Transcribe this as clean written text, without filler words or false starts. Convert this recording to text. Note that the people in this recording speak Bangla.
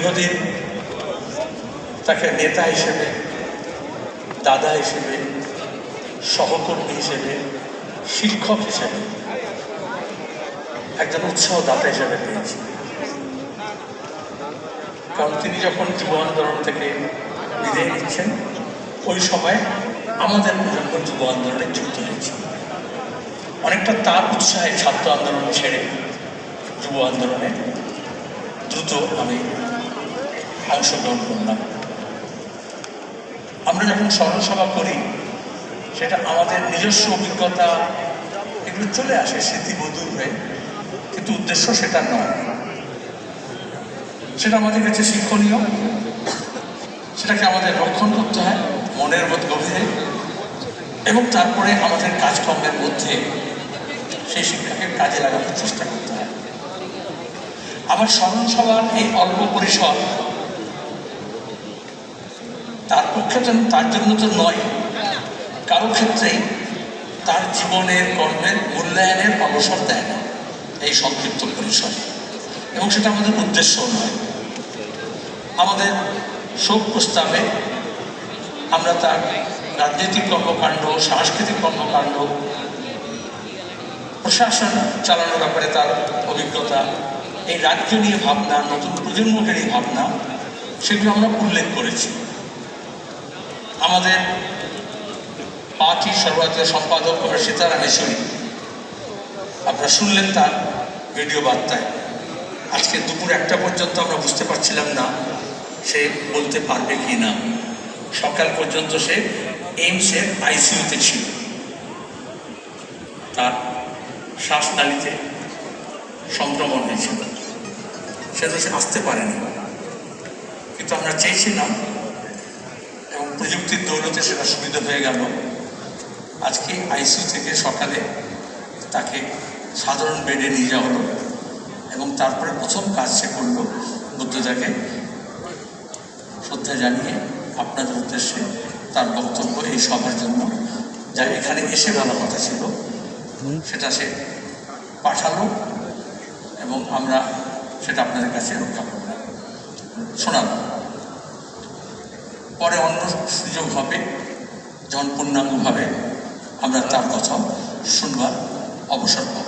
দীর্ঘদিন তাকে নেতা হিসেবে, দাদা হিসেবে, সহকর্মী হিসেবে, শিক্ষক হিসেবে, একজন উৎসাহদাতা হিসেবে পেয়েছি। কারণ তিনি যখন যুব আন্দোলন থেকে বিদায় নিচ্ছেন, ওই সময় আমাদের প্রজন্ম যুব আন্দোলনে যুক্ত হয়েছে। অনেকটা তার উৎসাহে ছাত্র আন্দোলন ছেড়ে যুব আন্দোলনে দ্রুত আমি অংশগ্রহণ করলাম। আমরা যখন স্মরণসভা করি, সেটা আমাদের নিজস্ব অভিজ্ঞতা এগুলো চলে আসে স্মৃতিবধূর হয়ে, কিন্তু উদ্দেশ্য সেটা নয়। সেটা আমাদের কাছে শিক্ষণীয়, সেটাকে আমাদের রক্ষণ করতে হয় মনের মধ্যে গভীরে, এবং তারপরে আমাদের কাজকর্মের মধ্যে সেই শিক্ষাকে কাজে লাগানোর চেষ্টা করতে হয়। আমার স্মরণসভার এই অল্প পরিসর তার পক্ষে তো, তার জন্য তো নয়, কারো ক্ষেত্রেই তার জীবনের কর্মের মূল্যায়নের অবসর দেয় না এই সংক্ষিপ্ত পরিসর, এবং সেটা আমাদের উদ্দেশ্যও নয়। আমাদের শোক প্রস্তাবে আমরা তার রাজনৈতিক কর্মকাণ্ড, সাংস্কৃতিক কর্মকাণ্ড, প্রশাসন চালানোর ব্যাপারে তার অভিজ্ঞতা, এই রাজ্য নিয়ে ভাবনা, নতুন প্রজন্মকে নিয়ে ভাবনা, সেগুলো আমরা উল্লেখ করেছি। আমাদের পার্টির সর্বভারতীয় সম্পাদক সীতারাম ইয়েচুরি, আপনারা শুনলেন তার ভিডিও বার্তায়, আজকে দুপুর 1টা পর্যন্ত আমরা বুঝতে পারছিলাম না সে বলতে পারবে কি না। সকাল পর্যন্ত সে এইমসের আইসিইউতে ছিল, তার শ্বাসনালীতে সংক্রমণ হয়েছিল, সেটা সে আসতে পারেনি। কিন্তু আমরা চেয়েছিলাম, এবং প্রযুক্তির দৌলতে সেটা সুবিধা হয়ে গেল। আজকে আইসিইউ থেকে সকালে তাকে সাধারণ বেডে নিয়ে যাওয়া হলো, এবং তারপরে প্রথম কাজ সে করলো বুদ্ধটাকে শ্রদ্ধা জানিয়ে আপনাদের উদ্দেশ্যে তার বক্তব্য এই সভার জন্য যা এখানে এসে বলার কথা ছিল সেটা সে পাঠালো, এবং আমরা সেটা আপনাদের কাছে রক্ষা করলাম, শোনালাম। পরে অন্য সুযোগ হবে যখন পূর্ণাঙ্গভাবে আমরা তার কথা শুনবার অবসর পাব।